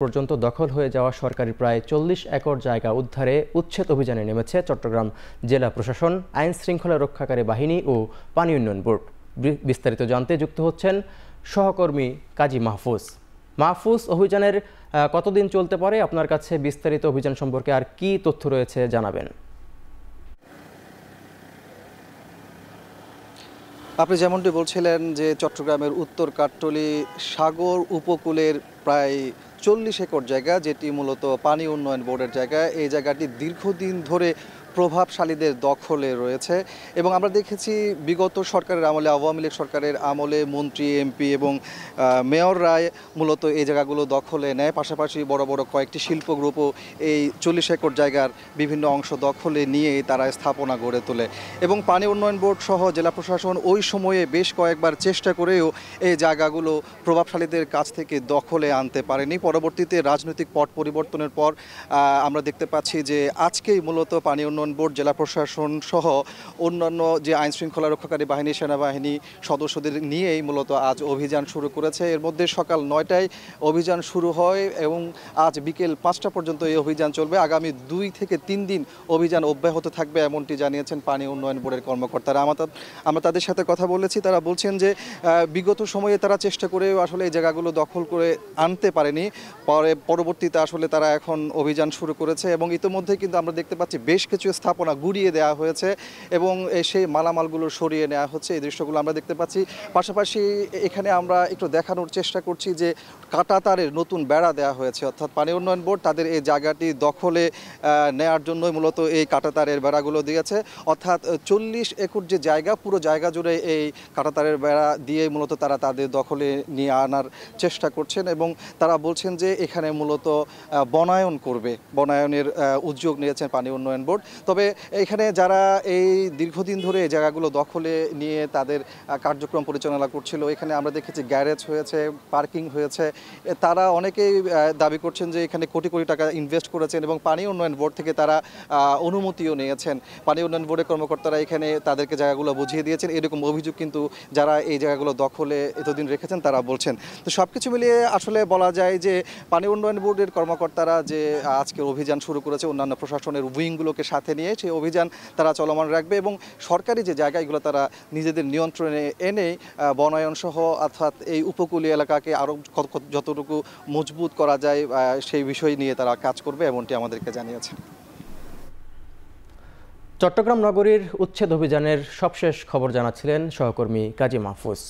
পর্যন্ত দখল হয়ে যাওয়া সরকারি প্রায় 40 একর জায়গা উদ্ধারে উচ্ছেদ অভিযানে নেমেছে চট্টগ্রাম জেলা প্রশাসন, আইন শৃঙ্খলা রক্ষাকারী বাহিনী ও পানি উন্নয়ন বোর্ড। বিস্তারিত জানতে যুক্ত হচ্ছেন সহকর্মী কাজী মাহফুজ। অভিযানের কতদিন চলতে পারে? আপনার কাছে বিস্তারিত অভিযান সম্পর্কে আর কি তথ্য রয়েছে জানাবেন। আপনি যেমনটি বলছিলেন যে চট্টগ্রামের উত্তর কাট্টলী সাগর উপকূলের প্রায় 40 একর জায়গা, যেটি মূলত পানি উন্নয়ন বোর্ডের জায়গা, এই জায়গাটি দীর্ঘদিন ধরে প্রভাবশালীদের দখলে রয়েছে এবং আমরা দেখেছি বিগত সরকারের আমলে, আওয়ামী লীগ সরকারের আমলে মন্ত্রী, এমপি এবং মেয়ররাই মূলত এই জায়গাগুলো দখলে নেয়। পাশাপাশি বড় বড় কয়েকটি শিল্প গ্রুপও এই 40 একর জায়গার বিভিন্ন অংশ দখলে নিয়ে তারা স্থাপনা গড়ে তোলে এবং পানি উন্নয়ন বোর্ড সহ জেলা প্রশাসন ওই সময়ে বেশ কয়েকবার চেষ্টা করেও এই জায়গাগুলো প্রভাবশালীদের কাছ থেকে দখলে আনতে পারেনি। পরবর্তীতে রাজনৈতিক পট পরিবর্তনের পর আমরা দেখতে পাচ্ছি যে আজকেই মূলত পানি উন্নয়ন বোর্ড, জেলা প্রশাসন সহ অন্যান্য যে আইন শৃঙ্খলা রক্ষাকারী বাহিনী, সেনাবাহিনী সদস্যদের নিয়েই মূলত আজ অভিযান শুরু করেছে। এর মধ্যে সকাল 9টায় অভিযান শুরু হয় এবং আজ বিকেল 5টা পর্যন্ত এই অভিযান চলবে। আগামী 2 থেকে 3 দিন অভিযান অব্যাহত থাকবে এমনটি জানিয়েছেন পানি উন্নয়ন বোর্ডের কর্মকর্তারা। আমরা তাদের সাথে কথা বলেছি, তারা বলছেন যে বিগত সময়ে তারা চেষ্টা করেও আসলে এই জায়গাগুলো দখল করে আনতে পারেনি। পরবর্তীতে আসলে তারা এখন অভিযান শুরু করেছে এবং ইতিমধ্যে কিন্তু আমরা দেখতে পাচ্ছি বেশ কিছু স্থাপনা গুড়িয়ে দেওয়া হয়েছে এবং সেই মালামালগুলো সরিয়ে নেওয়া হচ্ছে। এই দৃশ্যগুলো আমরা দেখতে পাচ্ছি। পাশাপাশি এখানে আমরা একটু দেখানোর চেষ্টা করছি যে কাঁটাতারের নতুন বেড়া দেওয়া হয়েছে, অর্থাৎ পানি উন্নয়ন বোর্ড তাদের এই জায়গাটি দখলে নেওয়ার জন্যই মূলত এই কাঁটাতারের বেড়াগুলো দিয়েছে। অর্থাৎ 40 একর যে জায়গা, পুরো জায়গা জুড়ে এই কাঁটাতারের বেড়া দিয়ে মূলত তারা তাদের দখলে নিয়ে আনার চেষ্টা করছেন এবং তারা বলছেন যে এখানে মূলত বনায়ন করবে, বনায়নের উদ্যোগ নিয়েছেন পানি উন্নয়ন বোর্ড। তবে এখানে যারা এই দীর্ঘদিন ধরে এই জায়গাগুলো দখলে নিয়ে তাদের কার্যক্রম পরিচালনা করছিল, এখানে আমরা দেখেছি গ্যারেজ হয়েছে, পার্কিং হয়েছে, তারা অনেকেই দাবি করছেন যে এখানে কোটি কোটি টাকা ইনভেস্ট করেছেন এবং পানি উন্নয়ন বোর্ড থেকে তারা অনুমতিও নিয়েছেন। পানি উন্নয়ন বোর্ডের কর্মকর্তারা এখানে তাদেরকে জায়গাগুলো বুঝিয়ে দিয়েছেন, এরকম অভিযোগ কিন্তু যারা এই জায়গাগুলো দখলে এতদিন রেখেছেন তারা বলছেন। তো সব কিছু মিলিয়ে আসলে বলা যায় যে পানি উন্নয়ন বোর্ডের কর্মকর্তারা যে আজকে অভিযান শুরু করেছে অন্যান্য প্রশাসনের উইংগুলোকে সাথে নিয়ে, সেই অভিযান তারা চলমান রাখবে এবং সরকারি যে জায়গাগুলো তারা নিজেদের নিয়ন্ত্রণে এনে বনায়ন সহ অর্থাৎ এই উপকূলীয় এলাকাকে আরও যতটুকু মজবুত করা যায় সেই বিষয় নিয়ে তারা কাজ করবে এমনটি আমাদেরকে জানিয়েছেন। চট্টগ্রাম নগরীর উচ্ছেদ অভিযানের সবশেষ খবর জানাচ্ছিলেন সহকর্মী কাজী মাহফুজ।